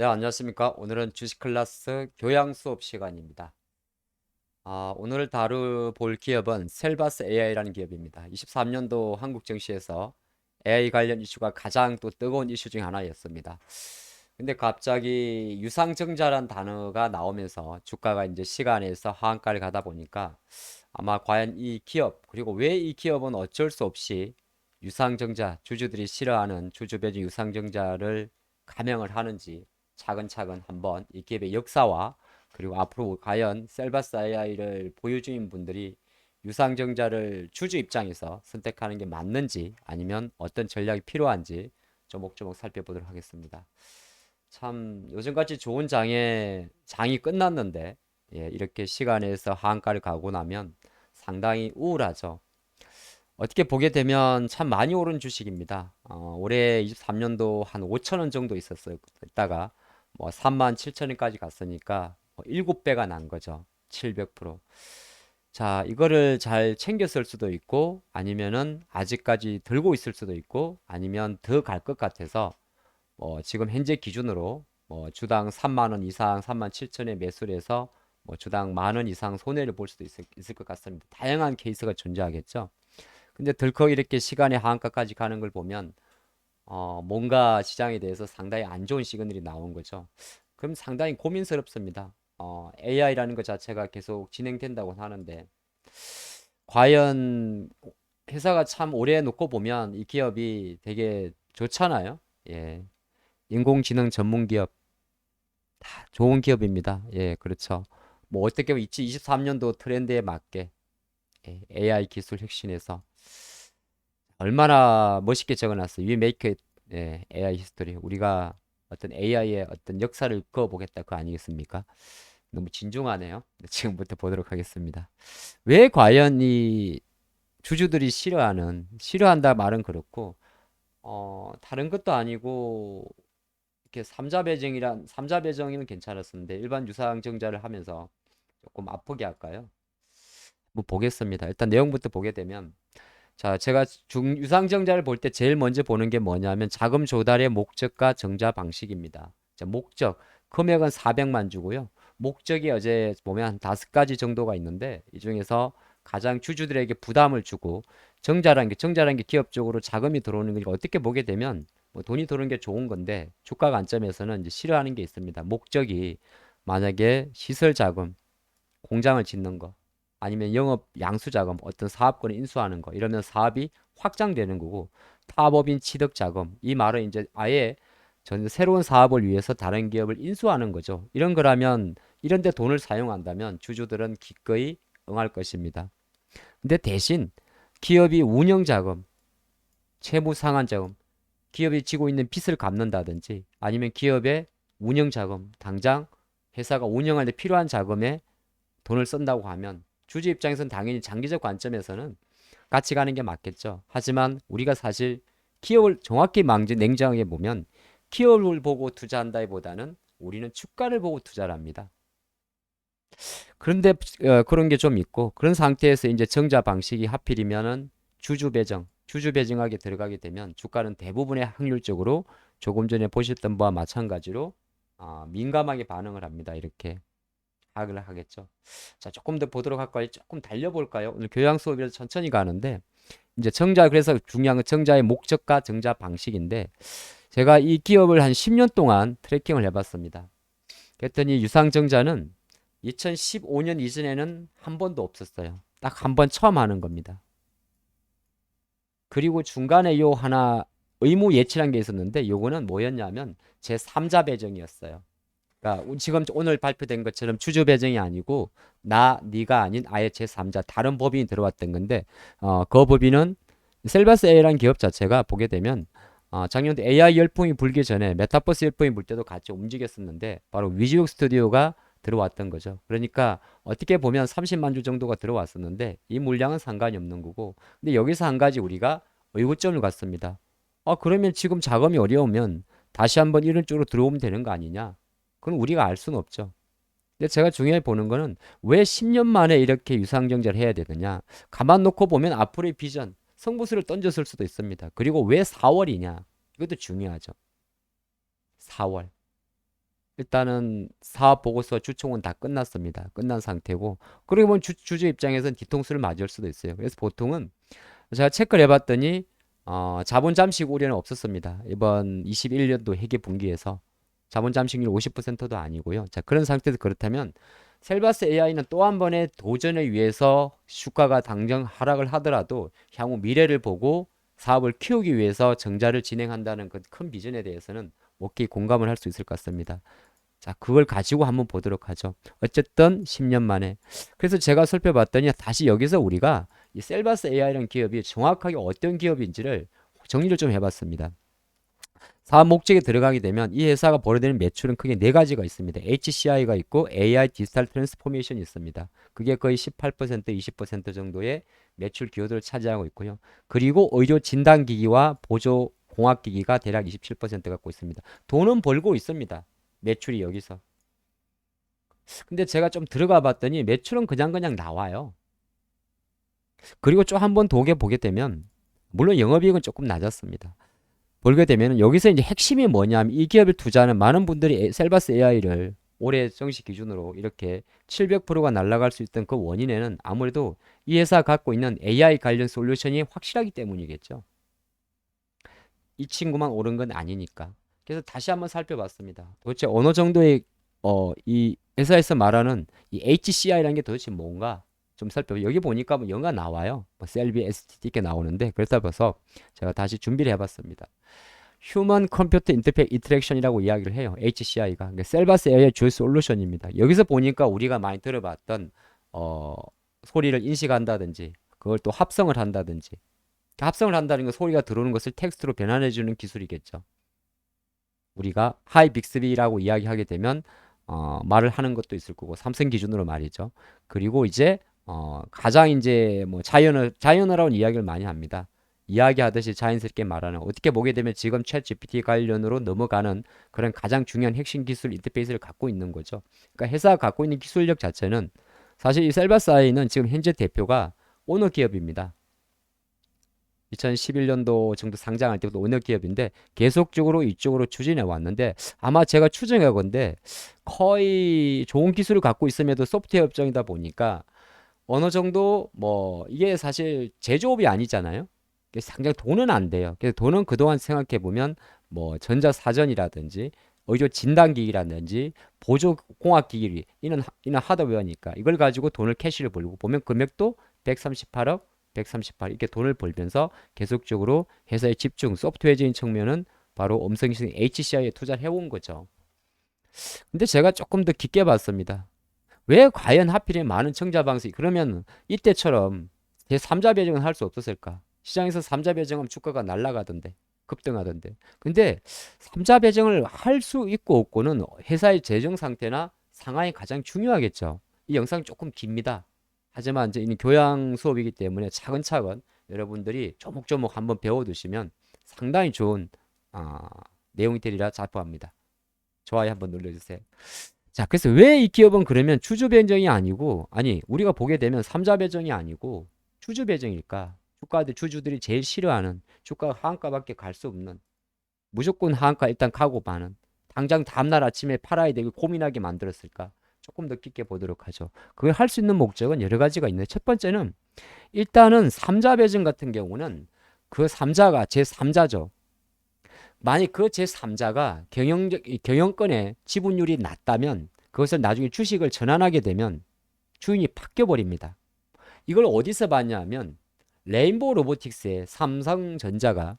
네, 안녕하십니까. 오늘은 주식 클래스 교양 수업 시간입니다. 오늘 다룰 기업은 셀바스 AI라는 기업입니다. 23년도 한국 증시에서 AI 관련 이슈가 가장 또 뜨거운 이슈 중 하나였습니다. 근데 갑자기 유상증자란 단어가 나오면서 주가가 이제 시간에서 하한가를 가다 보니까 아마 과연 이 기업, 그리고 왜 이 기업은 어쩔 수 없이 유상증자, 주주들이 싫어하는 주주배제 유상증자를 감행을 하는지 차근차근 한번 이 기업의 역사와 그리고 앞으로 과연 셀바스 AI를 보유 중인 분들이 유상증자를 주주 입장에서 선택하는 게 맞는지 아니면 어떤 전략이 필요한지 조목조목 살펴보도록 하겠습니다. 참 요즘같이 좋은 장이 끝났는데 이렇게 시간에서 하한가를 가고 나면 상당히 우울하죠. 어떻게 보게 되면 참 많이 오른 주식입니다. 올해 23년도 한 5천 원 정도 있었어요. 있다가 뭐 3만 7천 원까지 갔으니까 7배가 난 거죠. 700%. 자, 이거를 잘 챙겼을 수도 있고 아니면은 아직까지 들고 있을 수도 있고 아니면 더 갈 것 같아서 지금 현재 기준으로 주당 3만 원 이상 3만 7천에 매수를 해서 주당 만원 이상 손해를 볼 수도 있을 것 같습니다. 다양한 케이스가 존재하겠죠. 근데 덜컥 이렇게 시간의 하한가까지 가는 걸 보면 뭔가 시장에 대해서 상당히 안 좋은 시그널이 나온 거죠. 그럼 상당히 고민스럽습니다. AI라는 것 자체가 계속 진행된다고 하는데 과연 회사가 참 오래 놓고 보면 이 기업이 되게 좋잖아요. 예. 인공지능 전문 기업 다 좋은 기업입니다. 예, 그렇죠. 뭐 어떻게 보면 2023년도 트렌드에 맞게 AI 기술 혁신에서 얼마나 멋있게 적어놨어요. We make it AI history. 우리가 어떤 AI의 어떤 역사를 그어보겠다. 그거 아니겠습니까? 너무 진중하네요. 지금부터 보도록 하겠습니다. 왜 과연 이 주주들이 싫어한다 말은 그렇고, 다른 것도 아니고, 이렇게 삼자 배정이면 괜찮았었는데, 일반 유상증자를 하면서 조금 아프게 할까요? 뭐 보겠습니다. 일단 내용부터 보게 되면, 자, 제가 유상증자를 볼 때 제일 먼저 보는 게 뭐냐면 자금 조달의 목적과 정자 방식입니다. 자, 목적, 금액은 400만 주고요. 목적이 어제 보면 한 5가지 정도가 있는데 이 중에서 가장 주주들에게 부담을 주고 정자라는 게 기업적으로 자금이 들어오는 거니까 어떻게 보게 되면 뭐 돈이 들어오는 게 좋은 건데 주가 관점에서는 이제 싫어하는 게 있습니다. 목적이 만약에 시설 자금, 공장을 짓는 거 아니면 영업 양수 자금 어떤 사업권을 인수하는 거 이러면 사업이 확장되는 거고 타법인 취득 자금 이 말은 이제 아예 전 새로운 사업을 위해서 다른 기업을 인수하는 거죠. 이런 거라면 이런 데 돈을 사용한다면 주주들은 기꺼이 응할 것입니다. 근데 대신 기업이 운영 자금, 채무 상환 자금, 기업이 지고 있는 빚을 갚는다든지 아니면 기업의 운영 자금, 당장 회사가 운영할 때 필요한 자금에 돈을 쓴다고 하면 주주 입장에서는 당연히 장기적 관점에서는 같이 가는 게 맞겠죠. 하지만 우리가 사실 기업을 정확히 냉정하게 보면 기업을 보고 투자한다기보다는 우리는 주가를 보고 투자를 합니다. 그런데 그런 게 좀 있고 그런 상태에서 이제 정자 방식이 하필이면은 주주 배정하게 들어가게 되면 주가는 대부분의 확률적으로 조금 전에 보셨던 바와 마찬가지로 민감하게 반응을 합니다. 이렇게 파악을 하겠죠. 자, 조금 더 보도록 할까요? 조금 달려볼까요? 오늘 교양 수업이라서 천천히 가는데, 이제 그래서 중요한 건 정자의 목적과 정자 방식인데, 제가 이 기업을 한 10년 동안 트래킹을 해봤습니다. 그랬더니 유상정자는 2015년 이전에는 한 번도 없었어요. 딱 한 번 처음 하는 겁니다. 그리고 중간에 요 하나 의무 예치란 게 있었는데, 요거는 뭐였냐면 제 3자 배정이었어요. 그러니까 지금 오늘 발표된 것처럼 주주 배정이 아니고 네가 아닌 아예 제3자 다른 법인이 들어왔던 건데 그 법인은 셀바스 A라는 기업 자체가 보게 되면 작년에 AI 열풍이 불기 전에 메타버스 열풍이 불 때도 같이 움직였었는데 바로 위즈욕 스튜디오가 들어왔던 거죠. 그러니까 어떻게 보면 30만 주 정도가 들어왔었는데 이 물량은 상관이 없는 거고 근데 여기서 한 가지 우리가 의구점을 갖습니다. 그러면 지금 자금이 어려우면 다시 한번 이런 쪽으로 들어오면 되는 거 아니냐? 그건 우리가 알 수는 없죠. 근데 제가 중요해 보는 거는 왜 10년 만에 이렇게 유상증자를 해야 되느냐? 가만 놓고 보면 앞으로의 비전, 성부수를 던졌을 수도 있습니다. 그리고 왜 4월이냐? 이것도 중요하죠. 4월. 일단은 사업 보고서 주총은 다 끝났습니다. 끝난 상태고, 그리고 보면 주주 입장에서는 뒤통수를 맞을 수도 있어요. 그래서 보통은 제가 체크를 해봤더니 자본 잠식 우려는 없었습니다. 이번 21년도 회계 분기에서 자본 잠식률 50%도 아니고요. 자, 그런 상태에서 그렇다면 셀바스 AI는 또 한 번의 도전을 위해서 주가가 당장 하락을 하더라도 향후 미래를 보고 사업을 키우기 위해서 정자를 진행한다는 그 큰 비전에 대해서는 오케이 공감을 할 수 있을 것 같습니다. 자, 그걸 가지고 한번 보도록 하죠. 어쨌든 10년 만에. 그래서 제가 살펴봤더니 다시 여기서 우리가 이 셀바스 AI라는 기업이 정확하게 어떤 기업인지를 정리를 좀 해봤습니다. 사업 목적에 들어가게 되면 이 회사가 벌어들이는 매출은 크게 네 가지가 있습니다. HCI가 있고 AI 디지털 트랜스포메이션이 있습니다. 그게 거의 18%, 20% 정도의 매출 기여도를 차지하고 있고요. 그리고 의료 진단기기와 보조 공학기기가 대략 27% 갖고 있습니다. 돈은 벌고 있습니다. 매출이 여기서. 근데 제가 좀 들어가 봤더니 매출은 그냥 나와요. 그리고 좀 한번 도개 보게 되면 물론 영업이익은 조금 낮았습니다. 보게 되면 여기서 이제 핵심이 뭐냐면 이 기업을 투자하는 많은 분들이 셀바스 AI를 올해 정시 기준으로 이렇게 700%가 날아갈 수 있던 그 원인에는 아무래도 이 회사 갖고 있는 AI 관련 솔루션이 확실하기 때문이겠죠. 이 친구만 옳은 건 아니니까. 그래서 다시 한번 살펴봤습니다. 도대체 어느 정도의 이 회사에서 말하는 이 HCI라는 게 도대체 뭔가 좀 살펴. 여기 보니까 뭐 영어가 나와요. 뭐 셀비 STT 이렇게 나오는데 그렇다 봐서 제가 다시 준비를 해봤습니다. 휴먼 컴퓨터 인터랙션이라고 이야기를 해요. HCI가. 그러니까 셀바스 AI 주 솔루션입니다. 여기서 보니까 우리가 많이 들어봤던 어, 소리를 인식한다든지 그걸 또 합성을 한다든지 합성을 한다는 건 소리가 들어오는 것을 텍스트로 변환해 주는 기술이겠죠. 우리가 하이 빅스비라고 이야기하게 되면 말을 하는 것도 있을 거고 삼성 기준으로 말이죠. 그리고 이제 가장 이제 뭐 자연어라는 이야기를 많이 합니다. 이야기하듯이 자연스럽게 말하는 어떻게 보게 되면 지금 챗 GPT 관련으로 넘어가는 그런 가장 중요한 핵심 기술 인터페이스를 갖고 있는 거죠. 그러니까 회사가 갖고 있는 기술력 자체는 사실 이 셀바사이는 지금 현재 대표가 오너 기업입니다. 2011년도 정도 상장할 때부터 오너 기업인데 계속적으로 이쪽으로 추진해 왔는데 아마 제가 추정하건데 거의 좋은 기술을 갖고 있음에도 소프트웨어 업종이다 보니까 어느 정도 뭐 이게 사실 제조업이 아니잖아요. 상당히 돈은 안 돼요. 그래서 돈은 그동안 생각해 보면 뭐 전자사전이라든지 의료 진단기기라든지 보조공학기기 이는 하드웨어니까 이걸 가지고 돈을 캐시를 벌고 보면 금액도 138억 138 이렇게 돈을 벌면서 계속적으로 회사의 집중 소프트웨어적인 측면은 바로 음성신 HCI에 투자를 해온 거죠. 근데 제가 조금 더 깊게 봤습니다. 왜 과연 하필이면 많은 청자 방식이 그러면 이때처럼 제3자 배정은 할 수 없었을까? 시장에서 3자 배정하면 주가가 날아가던데 급등하던데. 근데 3자 배정을 할 수 있고 없고는 회사의 재정 상태나 상황이 가장 중요하겠죠. 이 영상이 조금 깁니다. 하지만 이제 이 교양 수업이기 때문에 차근차근 여러분들이 조목조목 한번 배워두시면 상당히 좋은 아, 내용이 되리라 자부합니다. 좋아요 한번 눌러주세요. 자, 그래서 왜 이 기업은 그러면 주주 배정이 아니고, 아니, 우리가 보게 되면 삼자 배정이 아니고 주주 배정일까? 주가들 주주들이 제일 싫어하는 주가가 하한가밖에 갈 수 없는 무조건 하한가 일단 가고 마는 당장 다음날 아침에 팔아야 되고 고민하게 만들었을까? 조금 더 깊게 보도록 하죠. 그걸 할 수 있는 목적은 여러 가지가 있는데 첫 번째는 일단은 삼자 배정 같은 경우는 그 삼자가 제3자죠. 만약 그 제3자가 경영권의 지분율이 낮다면 그것을 나중에 주식을 전환하게 되면 주인이 바뀌어 버립니다. 이걸 어디서 봤냐면 레인보우 로보틱스의 삼성전자가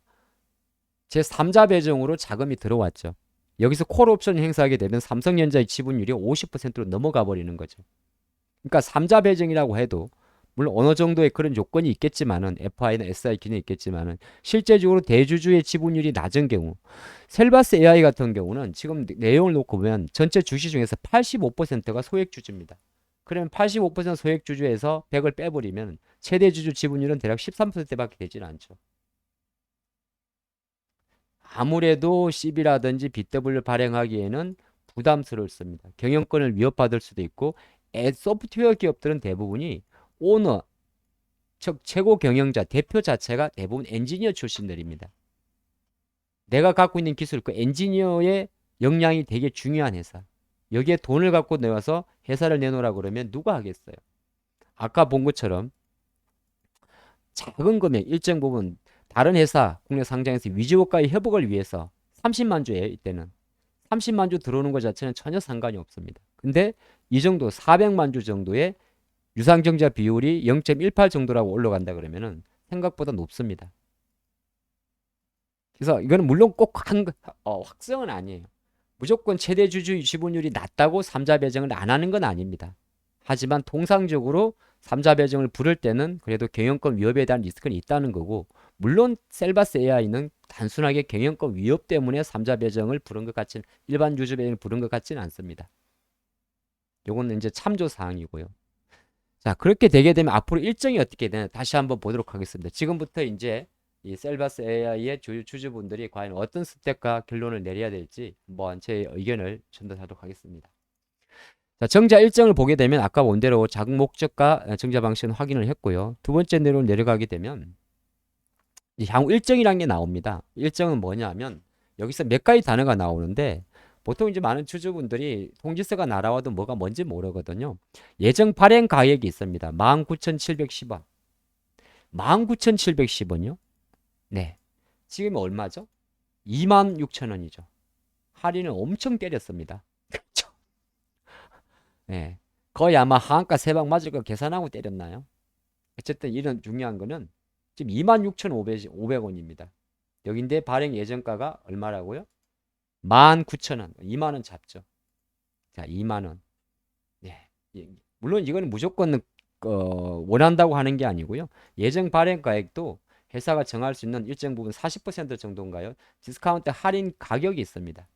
제3자 배정으로 자금이 들어왔죠. 여기서 콜옵션 행사하게 되면 삼성전자의 지분율이 50%로 넘어가 버리는 거죠. 그러니까 3자 배정이라고 해도 물론 어느 정도의 그런 요건이 있겠지만은 FI나 SI 기능이 있겠지만은 실제적으로 대주주의 지분율이 낮은 경우 셀바스 AI 같은 경우는 지금 내용을 놓고 보면 전체 주식 중에서 85%가 소액주주입니다. 그러면 85% 소액주주에서 100을 빼버리면 최대 주주 지분율은 대략 13%밖에 되질 않죠. 아무래도 CB라든지 BW 발행하기에는 부담스럽습니다. 경영권을 위협받을 수도 있고 소프트웨어 기업들은 대부분이 오너, 즉 최고 경영자, 대표 자체가 대부분 엔지니어 출신들입니다. 내가 갖고 있는 기술, 그 엔지니어의 역량이 되게 중요한 회사. 여기에 돈을 갖고 내와서 회사를 내놓으라 그러면 누가 하겠어요? 아까 본 것처럼 작은 금액 일정 부분 다른 회사 국내 상장에서 위지원과의 협업을 위해서 30만 주예요. 이때는 30만 주 들어오는 것 자체는 전혀 상관이 없습니다. 근데 이 정도 400만 주 정도의 유상증자 비율이 0.18 정도라고 올라간다 그러면은 생각보다 높습니다. 그래서 이거는 물론 꼭 확정은 아니에요. 무조건 최대 주주 지분율이 낮다고 삼자 배정을 안 하는 건 아닙니다. 하지만 통상적으로 삼자 배정을 부를 때는 그래도 경영권 위협에 대한 리스크는 있다는 거고, 물론 셀바스 AI는 단순하게 경영권 위협 때문에 삼자 배정을 부른 것 같지는, 일반 주주 배정을 부른 것 같지는 않습니다. 요거는 이제 참조 사항이고요. 자, 그렇게 되게 되면 앞으로 일정이 어떻게 되나 다시 한번 보도록 하겠습니다. 지금부터 이제 이 셀바스 AI의 주주분들이 과연 어떤 스텝과 결론을 내려야 될지 한번 제 의견을 전달하도록 하겠습니다. 자, 정자 일정을 보게 되면 아까 본 대로 자국 목적과 정자 방식은 확인을 했고요. 두 번째 내로 내려가게 되면 향후 일정이라는 게 나옵니다. 일정은 뭐냐면 여기서 몇 가지 단어가 나오는데 보통 이제 많은 주주분들이 통지서가 날아와도 뭐가 뭔지 모르거든요. 예정 발행 가액이 있습니다. 19,710원. 19,710원이요? 네. 지금 얼마죠? 26,000원이죠. 할인을 엄청 때렸습니다. 그렇죠? 네. 거의 아마 하한가 3방 맞을 거 계산하고 때렸나요? 어쨌든 이런 중요한 거는 지금 26,500원입니다. 여긴데 발행 예정가가 얼마라고요? 19,000원. 2만원 잡죠. 자, 2만원. 네. 물론 이거는 무조건 원한다고 하는 게 아니고요. 예정 발행 가액도 회사가 정할 수 있는 일정 부분 40% 정도인가요? 디스카운트 할인 가격이 있습니다.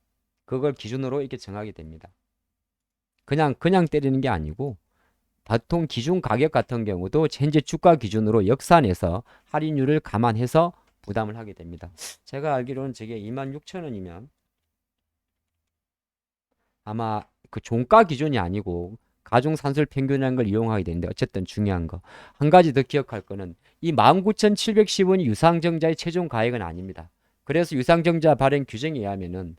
그걸 기준으로 이렇게 정하게 됩니다. 그냥 때리는 게 아니고 보통 기준 가격 같은 경우도 현재 주가 기준으로 역산해서 할인율을 감안해서 부담을 하게 됩니다. 제가 알기로는 저게 26,000원이면 아마 그 종가 기준이 아니고 가중산술 평균이라는 걸 이용하게 되는데, 어쨌든 중요한 거 한 가지 더 기억할 거는 이 19,710원이 유상증자의 최종 가액은 아닙니다. 그래서 유상증자 발행 규정에 의하면은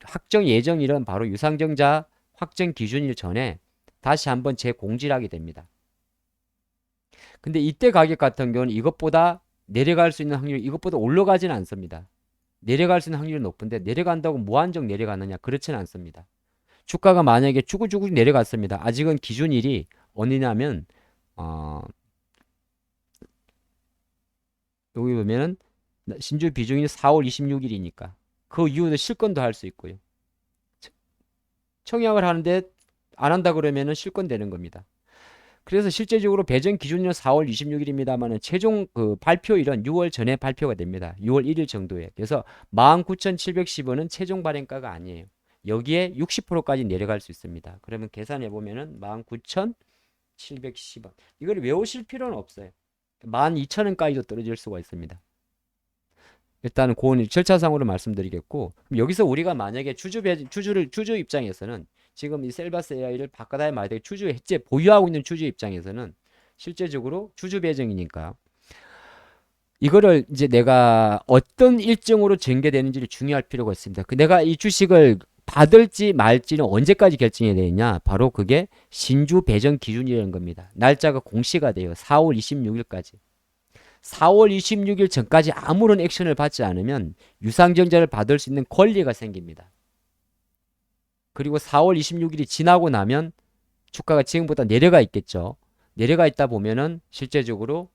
확정 예정일은 바로 유상증자 확정 기준일 전에 다시 한번 재공지를 하게 됩니다. 근데 이때 가격 같은 경우는 이것보다 내려갈 수 있는 확률이 이것보다 올라가지는 않습니다. 내려갈 수 있는 확률이 높은데 내려간다고 무한정 내려가느냐? 그렇지는 않습니다. 주가가 만약에 쭈구쭈구 내려갔습니다. 아직은 기준일이 어디냐면 여기 보면은 신주 비중이 4월 26일이니까 그 이후에 실권도 할 수 있고요. 청약을 하는데 안 한다 그러면은 실권되는 겁니다. 그래서 실제적으로 배정 기준일은 4월 26일입니다만은 최종 그 발표일은 6월 전에 발표가 됩니다. 6월 1일 정도에. 그래서 19,710원은 최종 발행가가 아니에요. 여기에 60%까지 내려갈 수 있습니다. 그러면 계산해 보면은 19,710원. 이걸 외우실 필요는 없어요. 12,000원까지도 떨어질 수가 있습니다. 일단은 그건 절차상으로 말씀드리겠고, 여기서 우리가 만약에 주주 입장에서는 지금 이 셀바스 AI를 바꿔다야 말되 주주 해제 보유하고 있는 주주 입장에서는 실제적으로 주주 배정이니까 이거를 이제 내가 어떤 일정으로 전개되는지를 중요할 필요가 있습니다. 내가 이 주식을 받을지 말지는 언제까지 결정해야 되느냐? 바로 그게 신주 배정 기준이라는 겁니다. 날짜가 공시가 돼요. 4월 26일까지. 4월 26일 전까지 아무런 액션을 받지 않으면 유상증자를 받을 수 있는 권리가 생깁니다. 그리고 4월 26일이 지나고 나면 주가가 지금보다 내려가 있겠죠. 내려가 있다 보면은 실제적으로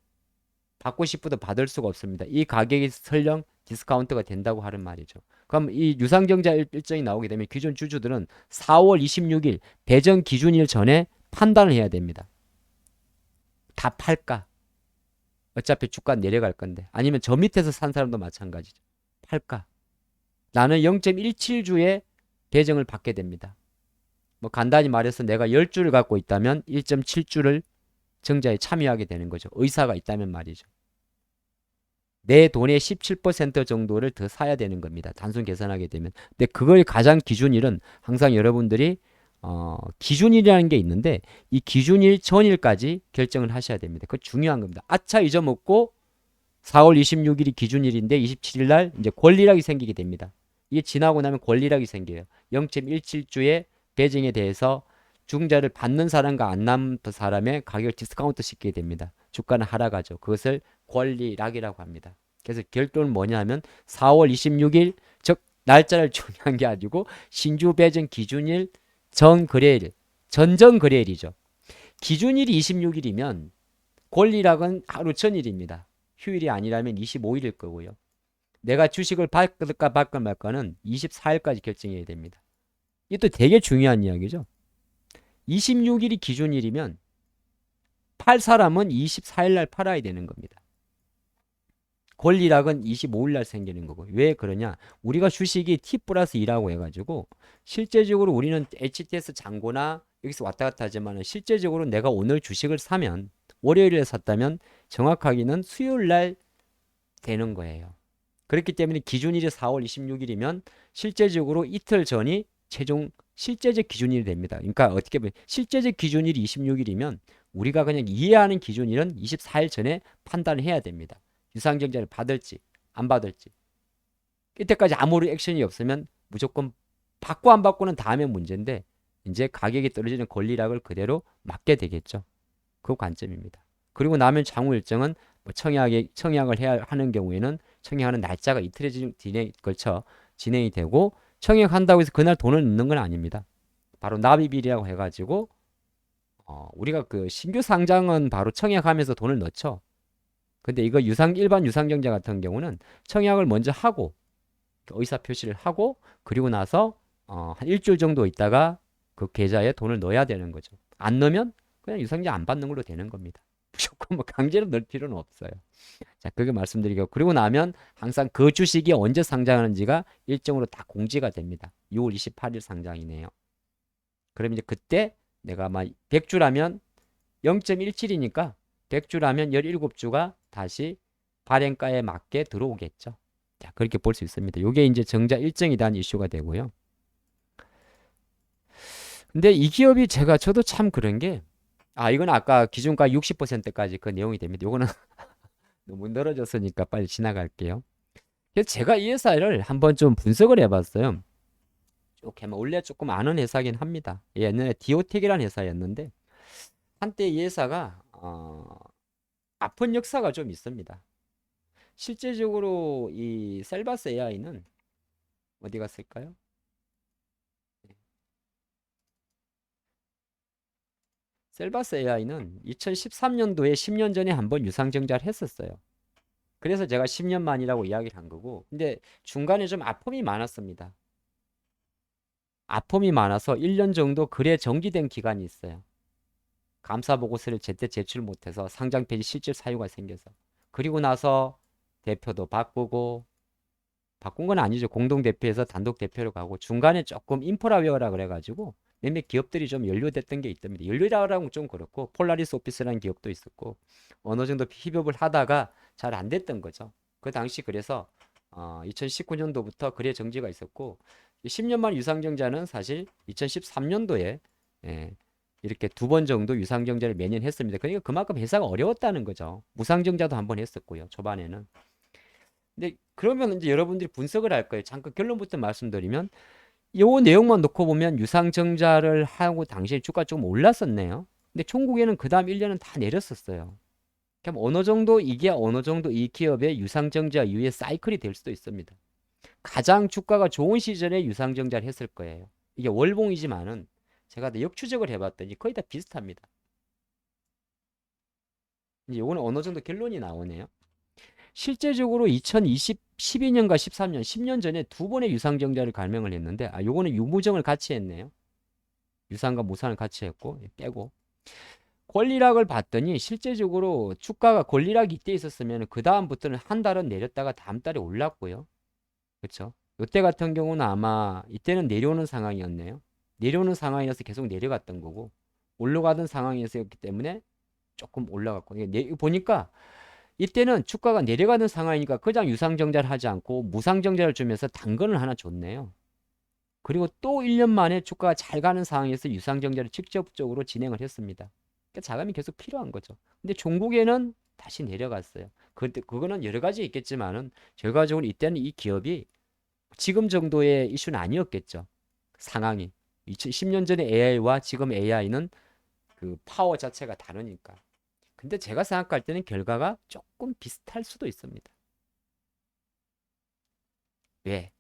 받고 싶어도 받을 수가 없습니다. 이 가격이 설령 디스카운트가 된다고 하는 말이죠. 그럼 이 유상증자 일정이 나오게 되면 기존 주주들은 4월 26일 배정 기준일 전에 판단을 해야 됩니다. 다 팔까? 어차피 주가 내려갈 건데. 아니면 저 밑에서 산 사람도 마찬가지죠. 팔까? 나는 0.17주에 배정을 받게 됩니다. 뭐 간단히 말해서 내가 10주를 갖고 있다면 1.7주를 정자에 참여하게 되는 거죠. 의사가 있다면 말이죠. 내 돈의 17% 정도를 더 사야 되는 겁니다. 단순 계산하게 되면. 근데 그걸 가장 기준일은 항상 여러분들이 기준일이라는 게 있는데 이 기준일 전일까지 결정을 하셔야 됩니다. 그거 중요한 겁니다. 아차 잊어먹고 4월 26일이 기준일인데 27일 날 이제 권리락이 생기게 됩니다. 이게 지나고 나면 권리락이 생겨요. 0.17주의 배정에 대해서 중자를 받는 사람과 안 남는 사람의 가격을 디스카운트 시키게 됩니다. 주가는 하락하죠. 그것을 권리락이라고 합니다. 그래서 결론은 뭐냐 하면 4월 26일, 즉 날짜를 중요한 게 아니고 신주 배정 기준일 전거래일, 전전거래일이죠. 기준일이 26일이면 권리락은 하루 전일입니다. 휴일이 아니라면 25일일 거고요. 내가 주식을 바꿀까 바꿀 말까는 24일까지 결정해야 됩니다. 이것도 되게 중요한 이야기죠. 26일이 기준일이면 팔 사람은 24일 날 팔아야 되는 겁니다. 권리락은 25일 날 생기는 거고. 왜 그러냐? 우리가 주식이 T 플러스 2라고 해가지고 실제적으로 우리는 HTS 잔고나 여기서 왔다 갔다 하지만 실제적으로 내가 오늘 주식을 사면 월요일에 샀다면 정확하게는 수요일 날 되는 거예요. 그렇기 때문에 기준일이 4월 26일이면 실제적으로 이틀 전이 최종 실제적 기준일이 됩니다. 그러니까 어떻게 보면 실제적 기준일이 26일이면 우리가 그냥 이해하는 기준일은 24일 전에 판단을 해야 됩니다. 유상증자를 받을지 안 받을지. 이때까지 아무런 액션이 없으면 무조건 받고 안 받고는 다음에 문제인데 이제 가격이 떨어지는 권리락을 그대로 맞게 되겠죠. 그 관점입니다. 그리고 나면 장후 일정은 뭐 청약을 해야 하는 경우에는 청약하는 날짜가 이틀에 걸쳐 진행이 되고 청약한다고 해서 그날 돈을 넣는 건 아닙니다. 바로 납입일이라고 해가지고 우리가 그 신규 상장은 바로 청약하면서 돈을 넣죠. 근데 이거 일반 유상증자 같은 경우는 청약을 먼저 하고 의사 표시를 하고 그리고 나서 한 일주일 정도 있다가 그 계좌에 돈을 넣어야 되는 거죠. 안 넣으면 그냥 유상증자 안 받는 걸로 되는 겁니다. 무조건 뭐 강제로 넣을 필요는 없어요. 자, 그게 말씀드리고 그리고 나면 항상 그 주식이 언제 상장하는지가 일정으로 다 공지가 됩니다. 6월 28일 상장이네요. 그럼 이제 그때 내가 막 100주라면 0.17이니까 100주라면 17주가 다시 발행가에 맞게 들어오겠죠. 자, 그렇게 볼 수 있습니다. 이게 이제 정자 일정이라는 이슈가 되고요. 근데 이 기업이 저도 참 그런 게 이건 아까 기준가 60%까지 그 내용이 됩니다. 요거는 너무 늘어졌으니까 빨리 지나갈게요. 그래서 제가 이 회사를 한번 좀 분석을 해봤어요. 이렇게 원래 조금 아는 회사긴 합니다. 옛날에 디오텍이라는 회사였는데 한때 이 회사가 아픈 역사가 좀 있습니다. 실제적으로 이 셀바스 AI는 어디 갔을까요? 셀바스 AI는 2013년도에 10년 전에 한번 유상증자를 했었어요. 그래서 제가 10년 만이라고 이야기를 한 거고 근데 중간에 좀 아픔이 많았습니다. 아픔이 많아서 1년 정도 거래 정지된 기간이 있어요. 감사 보고서를 제때 제출 못해서 상장 폐지 실질 사유가 생겨서 그리고 나서 대표도 바꾸고 바꾼 건 아니죠. 공동 대표에서 단독 대표로 가고 중간에 조금 인프라웨어라 그래가지고 몇몇 기업들이 좀 연루됐던 게 있답니다. 연루라고 좀 그렇고 폴라리스 오피스라는 기업도 있었고 어느 정도 협업을 하다가 잘 안 됐던 거죠. 그 당시 그래서 2019년도부터 거래 정지가 있었고 10년 만 유상증자는 사실 2013년도에 이렇게 두 번 정도 유상증자를 매년 했습니다. 그러니까 그만큼 회사가 어려웠다는 거죠. 무상증자도 한 번 했었고요. 초반에는. 근데 그러면 이제 여러분들이 분석을 할 거예요. 잠깐 결론부터 말씀드리면 요 내용만 놓고 보면 유상증자를 하고 당시에 주가 좀 올랐었네요. 근데 총국에는 그 다음 1년은 다 내렸었어요. 그럼 어느 정도 이게 어느 정도 이 기업의 유상증자 이후의 사이클이 될 수도 있습니다. 가장 주가가 좋은 시절에 유상증자를 했을 거예요. 이게 월봉이지만은 제가 역추적을 해봤더니 거의 다 비슷합니다. 이제 요거는 어느 정도 결론이 나오네요. 실제적으로 12년과 13년, 10년 전에 두 번의 유상증자를 갈명을 했는데 요거는 유무정을 같이 했네요. 유상과 무상을 같이 했고 빼고 권리락을 봤더니 실제적으로 주가가 권리락이 이때 있었으면 그 다음부터는 한 달은 내렸다가 다음 달에 올랐고요. 그렇죠? 이때 같은 경우는 아마 이때는 내려오는 상황이었네요. 내려오는 상황이어서 계속 내려갔던 거고 올라가던 상황이었기 때문에 조금 올라갔고 보니까 이때는 주가가 내려가는 상황이니까 그냥 유상증자를 하지 않고 무상증자를 주면서 당근을 하나 줬네요. 그리고 또 1년 만에 주가가 잘 가는 상황에서 유상증자를 직접적으로 진행을 했습니다. 그러니까 자금이 계속 필요한 거죠. 근데 종국에는 다시 내려갔어요. 그거는 여러 가지 있겠지만은 결과적으로 이때는 이 기업이 지금 정도의 이슈는 아니었겠죠. 상황이. 2010년 전에 AI와 지금 AI는 그 파워 자체가 다르니까. 근데 제가 생각할 때는 결과가 조금 비슷할 수도 있습니다. 왜?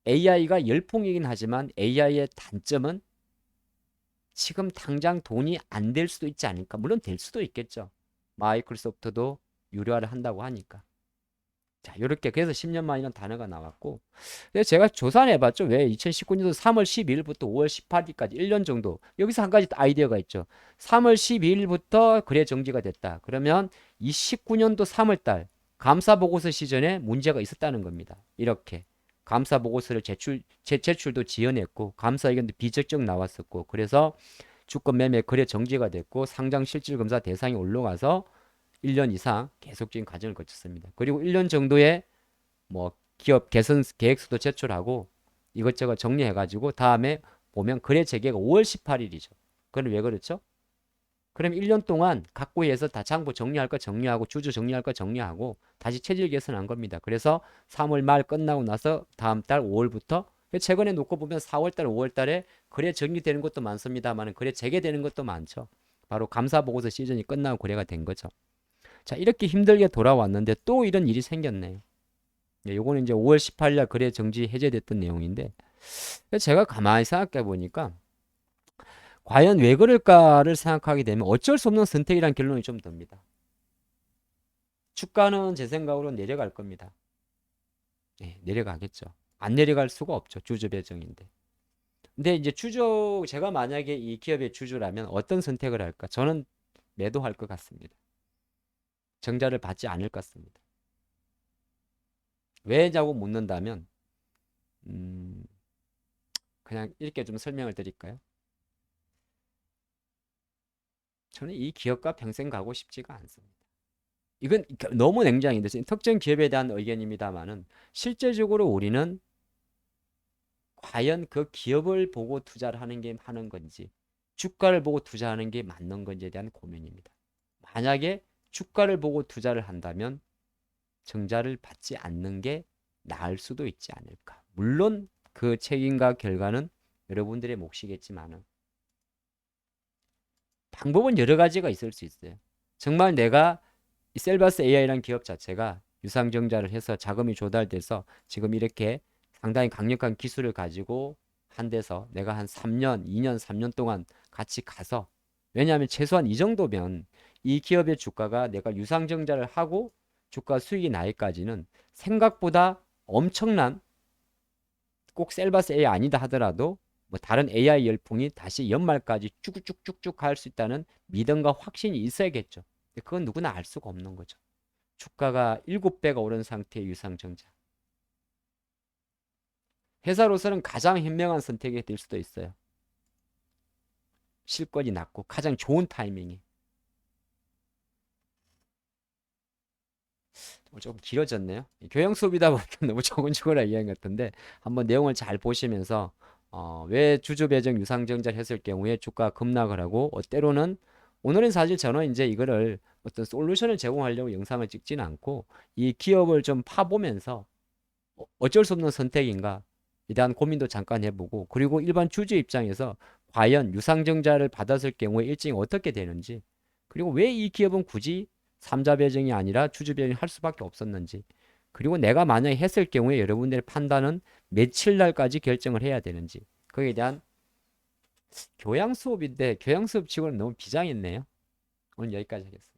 AI가 열풍이긴 하지만 AI의 단점은 지금 당장 돈이 안 될 수도 있지 않을까? 물론 될 수도 있겠죠. 마이크로소프트도 유료화를 한다고 하니까. 자, 이렇게 그래서 10년 만이라는 단어가 나왔고, 그래서 제가 조사를 해봤죠. 왜 2019년도 3월 12일부터 5월 18일까지 1년 정도. 여기서 한 가지 아이디어가 있죠. 3월 12일부터 거래 정지가 됐다. 그러면 이 19년도 3월달 감사 보고서 시즌에 문제가 있었다는 겁니다. 이렇게 감사 보고서를 제출도 지연했고 감사 의견도 비적정 나왔었고 그래서 주권 매매 거래 정지가 됐고 상장 실질 검사 대상이 올라가서 1년 이상 계속적인 과정을 거쳤습니다. 그리고 1년 정도의 뭐 기업 개선 계획서도 제출하고 이것저것 정리해가지고 다음에 보면 거래 재개가 5월 18일이죠. 그럼 왜 그렇죠? 그럼 1년 동안 각 부위에서 다 장부 정리할 거 정리하고 주주 정리할 거 정리하고 다시 체질 개선한 겁니다. 그래서 3월 말 끝나고 나서 다음 달 5월부터 최근에 놓고 보면 4월 달, 5월 달에 거래 정리되는 것도 많습니다만 거래 재개되는 것도 많죠. 바로 감사 보고서 시즌이 끝나고 거래가 된 거죠. 자, 이렇게 힘들게 돌아왔는데 또 이런 일이 생겼네요. 요거는 이제 5월 18일 날 거래 정지 해제됐던 내용인데 제가 가만히 생각해 보니까 과연 왜 그럴까를 생각하게 되면 어쩔 수 없는 선택이라는 결론이 좀 듭니다. 주가는 제 생각으로 내려갈 겁니다. 네, 내려가겠죠. 안 내려갈 수가 없죠. 주주 배정인데. 근데 이제 제가 만약에 이 기업의 주주라면 어떤 선택을 할까? 저는 매도할 것 같습니다. 정자를 받지 않을 것 같습니다. 왜냐고 묻는다면, 음, 그냥 이렇게 좀 설명을 드릴까요? 저는 이 기업과 평생 가고 싶지가 않습니다. 이건 너무 냉정인데 특정 기업에 대한 의견입니다만은 실제적으로 우리는 과연 그 기업을 보고 투자를 하는 건지 주가를 보고 투자하는 게 맞는 건지에 대한 고민입니다. 만약에 주가를 보고 투자를 한다면 정자를 받지 않는 게 나을 수도 있지 않을까. 물론 그 책임과 결과는 여러분들의 몫이겠지만은 방법은 여러 가지가 있을 수 있어요. 정말 내가 이 셀바스 AI라는 기업 자체가 유상증자를 해서 자금이 조달돼서 지금 이렇게 상당히 강력한 기술을 가지고 한 데서 내가 한 3년, 2년, 3년 동안 같이 가서 왜냐하면 최소한 이 정도면 이 기업의 주가가 내가 유상증자를 하고 주가 수익이 나기까지는 생각보다 엄청난 꼭 셀바스 AI 아니다 하더라도 뭐 다른 AI 열풍이 다시 연말까지 쭉쭉쭉쭉 갈 수 있다는 믿음과 확신이 있어야겠죠. 그건 누구나 알 수가 없는 거죠. 주가가 7배가 오른 상태의 유상증자. 회사로서는 가장 현명한 선택이 될 수도 있어요. 실권이 낮고 가장 좋은 타이밍이. 조금 길어졌네요. 교양 수업이다 보니까 너무 조근조근한 이야기 같은데 한번 내용을 잘 보시면서 왜 주주 배정 유상증자를 했을 경우에 주가 급락을 하고 때로는 오늘은 사실 저는 이제 이거를 어떤 솔루션을 제공하려고 영상을 찍지는 않고 이 기업을 좀 파보면서 어쩔 수 없는 선택인가 에 대한 고민도 잠깐 해보고 그리고 일반 주주 입장에서 과연 유상증자를 받았을 경우에 일정이 어떻게 되는지 그리고 왜 이 기업은 굳이 삼자 배정이 아니라 주주 배정을 할 수밖에 없었는지 그리고 내가 만약에 했을 경우에 여러분들의 판단은 며칠 날까지 결정을 해야 되는지 거기에 대한 교양 수업인데 교양 수업 치고는 너무 비장했네요. 오늘 여기까지 하겠습니다.